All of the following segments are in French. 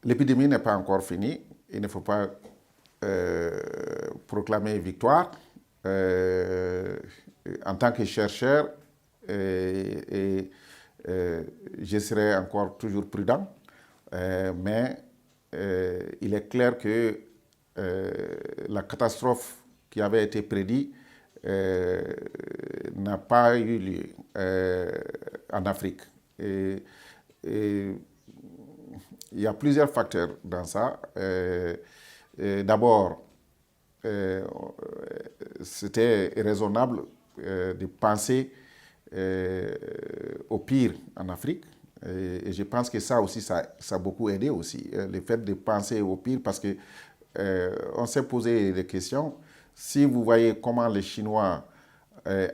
l'épidémie n'est pas encore finie. Il ne faut pas proclamer victoire. Euh, En tant que chercheur, je serai encore toujours prudent, mais il est clair que la catastrophe qui avait été prédite euh, n'a pas eu lieu en Afrique. Et il y a plusieurs facteurs dans ça. D'abord, euh, c'était raisonnable de penser au pire en Afrique. Et je pense que ça aussi, ça a beaucoup aidé aussi. Le fait de penser au pire, parce que on s'est posé des questions. Si vous voyez comment les Chinois,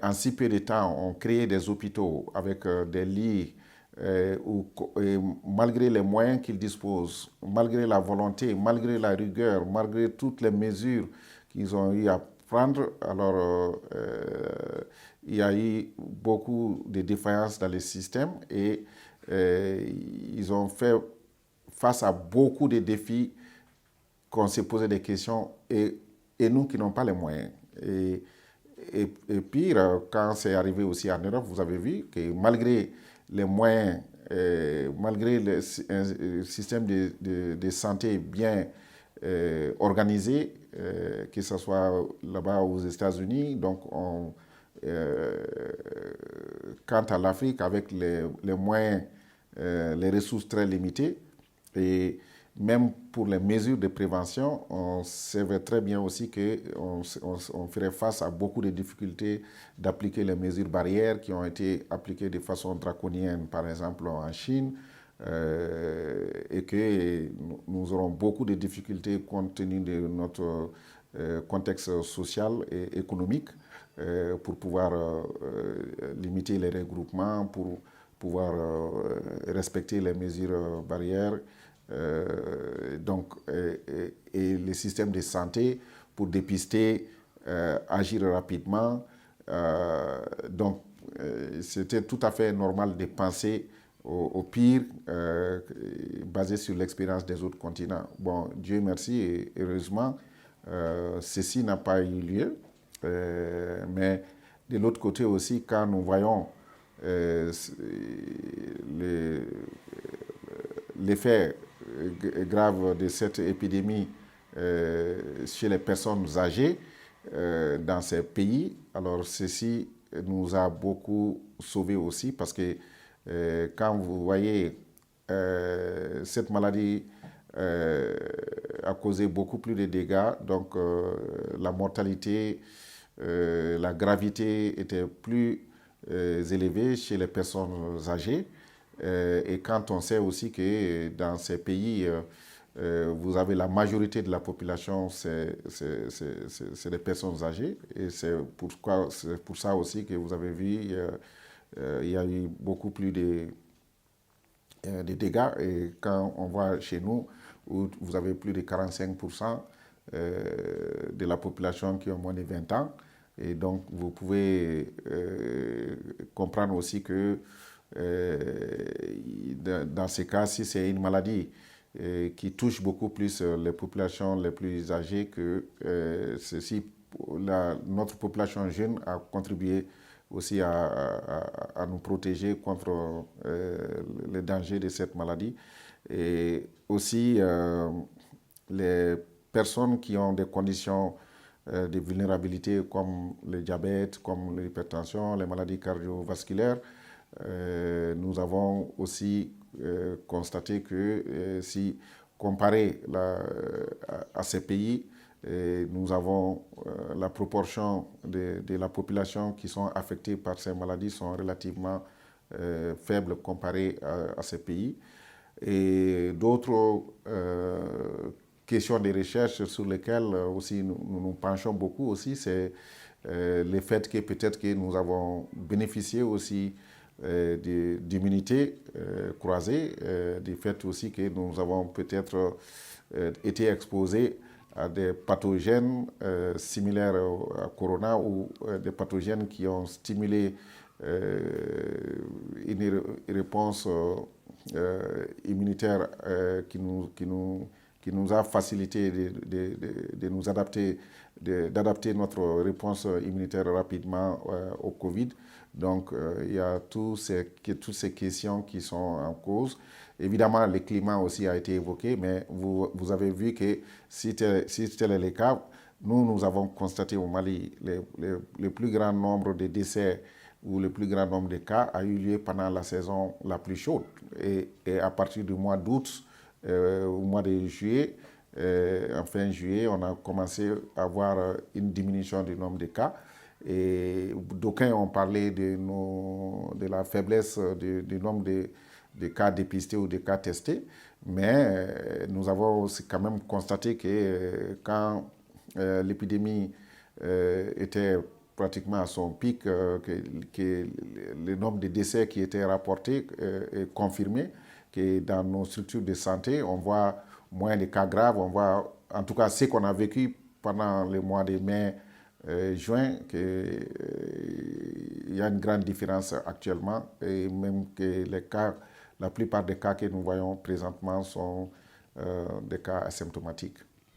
en si peu de temps, ont créé des hôpitaux avec des lits où, malgré les moyens qu'ils disposent, malgré la volonté, malgré la rigueur, malgré toutes les mesures qu'ils ont eu à prendre, alors il y a eu beaucoup de défaillances dans le système et ils ont fait face à beaucoup de défis qu'on s'est posé des questions et nous qui n'avons pas les moyens. Et pire, quand c'est arrivé aussi en Europe, vous avez vu que malgré les moyens, malgré un système de santé bien organisé, que ce soit là-bas aux États-Unis, donc quant à l'Afrique, avec les moyens, les ressources très limitées, et même pour les mesures de prévention, on savait très bien aussi qu'on ferait face à beaucoup de difficultés d'appliquer les mesures barrières qui ont été appliquées de façon draconienne, par exemple en Chine, et que nous aurons beaucoup de difficultés compte tenu de notre contexte social et économique pour pouvoir limiter les regroupements, pour pouvoir respecter les mesures barrières. Et les systèmes de santé pour dépister, agir rapidement. C'était tout à fait normal de penser au pire, basé sur l'expérience des autres continents. Bon, Dieu merci et heureusement, ceci n'a pas eu lieu. Mais de l'autre côté aussi, quand nous voyons l'effet grave de cette épidémie chez les personnes âgées dans ces pays, alors ceci nous a beaucoup sauvés aussi parce que quand vous voyez cette maladie a causé beaucoup plus de dégâts, donc la mortalité, la gravité était plus élevée chez les personnes âgées. Et quand on sait aussi que dans ces pays, vous avez la majorité de la population, c'est des personnes âgées. Et c'est pour ça aussi que vous avez vu, il y a eu beaucoup plus de dégâts. Et quand on voit chez nous, où vous avez plus de 45% de la population qui ont moins de 20 ans. Et donc, vous pouvez comprendre aussi que dans ces cas, si c'est une maladie qui touche beaucoup plus les populations les plus âgées, que notre population jeune a contribué aussi à nous protéger contre les dangers de cette maladie. Et aussi, les personnes qui ont des conditions de vulnérabilité comme le diabète, comme l'hypertension, les maladies cardiovasculaires, nous avons aussi constaté que si comparé à ces pays, nous avons la proportion de la population qui sont affectés par ces maladies sont relativement faibles comparées à ces pays. Et d'autres questions de recherche sur lesquelles aussi nous penchons beaucoup aussi, c'est le fait que peut-être que nous avons bénéficié aussi d'immunité croisée, du fait aussi que nous avons peut-être été exposés à des pathogènes similaires à Corona ou des pathogènes qui ont stimulé une réponse immunitaire qui nous a facilité de nous adapter, d'adapter notre réponse immunitaire rapidement au Covid. Donc, il y a toutes ces questions qui sont en cause. Évidemment, le climat aussi a été évoqué, mais vous avez vu que si tel est le cas, nous avons constaté au Mali le plus grand nombre de décès où le plus grand nombre de cas a eu lieu pendant la saison la plus chaude. Et à partir du mois d'août, au mois de juillet, en fin juillet, on a commencé à avoir une diminution du nombre de cas. Et d'aucuns ont parlé de la faiblesse du nombre de cas dépistés ou de cas testés. Mais nous avons aussi quand même constaté que quand l'épidémie était pratiquement à son pic, que le nombre de décès qui étaient rapportés est confirmé, que dans nos structures de santé, on voit moins de cas graves, on voit en tout cas ce qu'on a vécu pendant les mois de mai, juin, qu'il y a une grande différence actuellement et même que les cas, la plupart des cas que nous voyons présentement sont des cas asymptomatiques.